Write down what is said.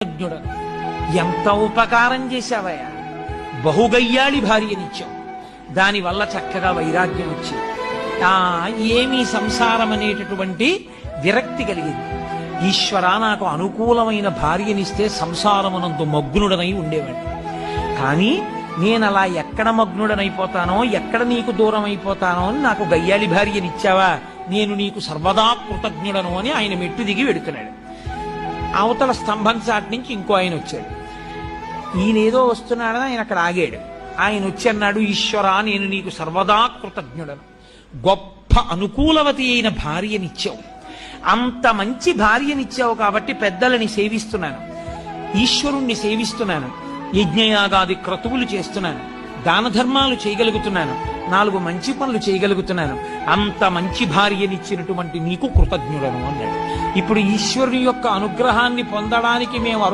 జ్ఞుడను ఎంత ఉపకారం చేశావయ్యా. బహుగయ్యాళి భార్యనిచ్చావు, దానివల్ల చక్కగా వైరాగ్యం వచ్చింది. ఏమీ సంసారం అనేటటువంటి విరక్తి కలిగింది. ఈశ్వర, నాకు అనుకూలమైన భార్యనిస్తే సంసారమునందు మగ్నుడనై ఉండేవాడిని. కానీ నేనలా ఎక్కడ మగ్నుడనైపోతానో, ఎక్కడ నీకు దూరం అయిపోతానో అని నాకు గయ్యాళి భార్యనిచ్చావా, నేను నీకు సర్వదా కృతజ్ఞుడను అని ఆయన మెట్టు దిగి వెడుతున్నాడు. అవతల స్తంభం చాటి నుంచి ఇంకో ఆయన వచ్చాడు. ఈయనేదో వస్తున్నాడని ఆయన అక్కడ ఆగాడు. ఆయన వచ్చి అన్నాడు, ఈశ్వర, నేను నీకు సర్వదా కృతజ్ఞుడను. గొప్ప అనుకూలవతి అయిన భార్యనిచ్చావు, అంత మంచి భార్యనిచ్చావు కాబట్టి పెద్దలని సేవిస్తున్నాను, ఈశ్వరుణ్ణి సేవిస్తున్నాను, యజ్ఞయాగాది క్రతువులు చేస్తున్నాను, దాన ధర్మాలు చేయగలుగుతున్నాను, 4 మంచి పనులు చేయగలుగుతున్నాను. అంత మంచి భార్యనిచ్చినటువంటి నీకు కృతజ్ఞుడను అన్నాడు. ఇప్పుడు ఈశ్వరుని యొక్క అనుగ్రహాన్ని పొందడానికి మేము